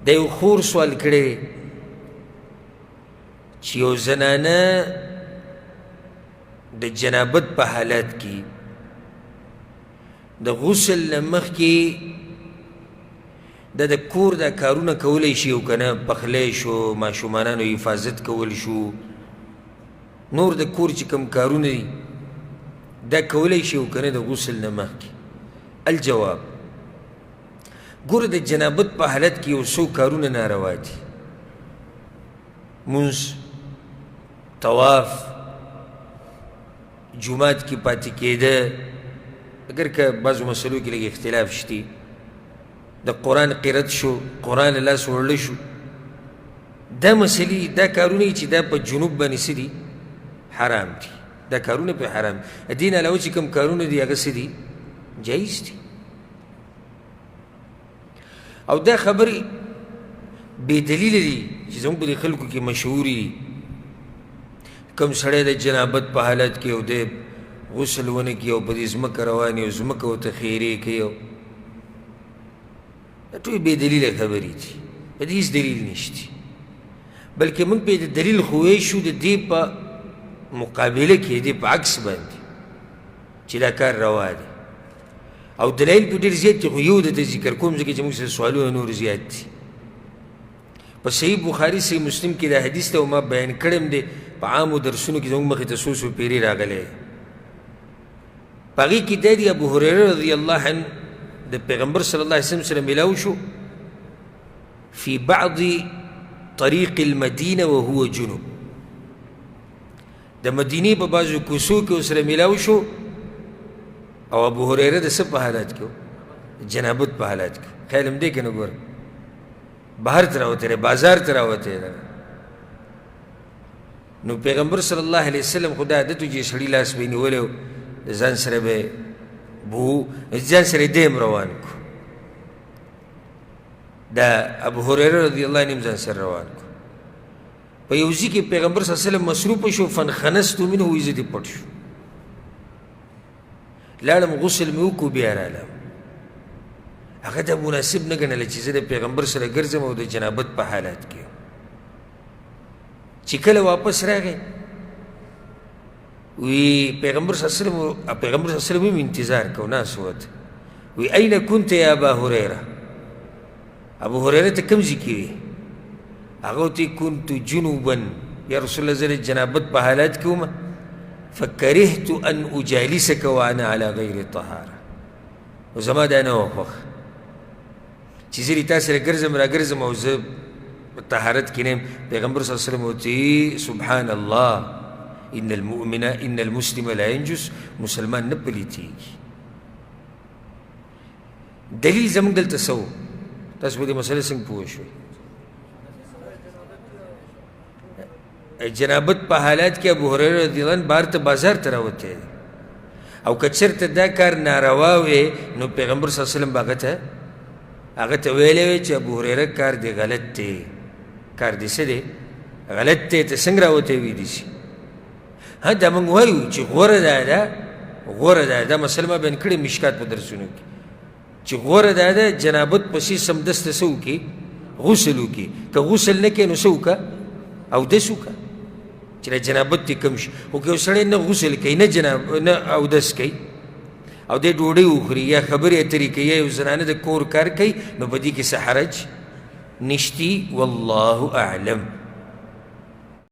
د یو خور سوال کړی چې یو زنانه د جنابت په حالت کې د غسل نه مخکې د کور دا کارونه کولی شي او که نه پخلی شو ماشومانانو حفاظت کول شو نور د کور چې کوم کارونه دي دا کولی شي او که نه د غسل نه مخکې الجواب ګوره د جنابت په حالت کې یو څو کارونه ناروا دي مونځ طواف جومات کې پاتې کېده اگر که بعضو مسلو کې لږ اختلاف شتی د قرآن قرت شو قرآن لاس وړلی شو دا مسلې دا کارونه چې دا په جنوب باندې څه دي حرام دي دا کارونه په حرام دین علاوه چې کوم کارونه دي هغه څه دي جایز دي او دا خبرې بې دلیله دي چې زموږ په دې خلکو کې مشهورې دي کوم سړی د جنابت په حالت کې او دی غسل ونه کړي او په دې ځمکه روان وي او ځمکه ورته خیرې کوي دا ټولې بې دلیله خبرې دي په دې هېڅ دلیل نشته بلکې موږ پرې د دلیل خوی شو د دې په مقابله کې د دې په عکس باندې چې دا کار روا دی او دلایل په ډېر زیات دي خو یو درته ذکر کوم ځکه چې موږ سره سوالونه نور زیات دي په صحیح بخاري صحیح مسلم کې دا حدیث ته ما بیان کړم دی په عامو درسونو کې زموږ مخې ته څو څو پیرې راغلی په هغې کې دا دی ابو هریره رضی الله عنه د پیغمبر صلی الله علیه وسلم سره میلاو شو فی بعض طریق المدینه وهو جنوب د مدینې په بعضو کوڅو کې ورسره میلاو شو او ابو هریره د څه په حالت کې جنابت په حالت کې خیال هم دی که نه ګوره بهر ته راوتی دی بازار ته راوتی دی نو پیغمبر صلی الله علیه وسلم خو دا عادت و چې سړي لاس به یې نیولی و د ځان سره به بو ځان سره یې دیم روان کو دا ابو هریره رضی الله عنه ځان سره روان کو په یو ځای کې پیغمبر صلی الله علیه وسلم مصروفه شو فانخنستو منه وایي زه دې پټ شو لاړم غسل مې وکړو بیا رالم هغه دا مناسب نه ګڼله چې زه د پیغمبر سره ګرځم او د جنابت په حالت کې چې کله واپس راغی وی پیغمبر صلی الله علیه وسلم انتظار کو ناس وت وی اين كنت يا ابا هريره ابو هريره ته کوم ځای کې وي هغه ته كنت جنوبا یا رسول الله زه جنابت په حالت کې وم فكرهت ان اجالسك وانا على غير طهاره وزما دا نه وخوښ چې زه تا سره ګرځم را ګرځم او زه په طهارت کې نه یم پیغمبر صلی الله علیه وسلم وتي سبحان الله ان المؤمن ان المسلم لا ينجس مسلمان نه پلیتېږي دلیل زموږ دلته څه و تاسو په دې مسلې څنګه پوه شوئ جنابت په حالات کې ابو هریره رضی الله عنه بهر ته بازار ته راوتی او که چېرته دا کار ناروا وی نو پیغمبر صلی الله علیه وسلم به هغه ته ویلی وی چې ابو هریره کار دی غلط دی کار دی څه دی غلط دی ته څنګه راوتی ویلی شي ها دا موږ وایو چې غوره ده دا مسله ما بیان کړې مشکات په درسونو کې چې غوره ده جنابت پسې سمدسته څه وکړي غسل وکړي که غسل نه کوي نو څه وکړه اودس وکړه چې د جنابت دې کم شي خو که یو سړی نه غسل کوي نه اودس کوي او دی ډوډۍ وخوري یا خبرې اترې کوي یا یو زنانه د کور کار کوي نو په دې کې څه حرج نشتي والله اعلم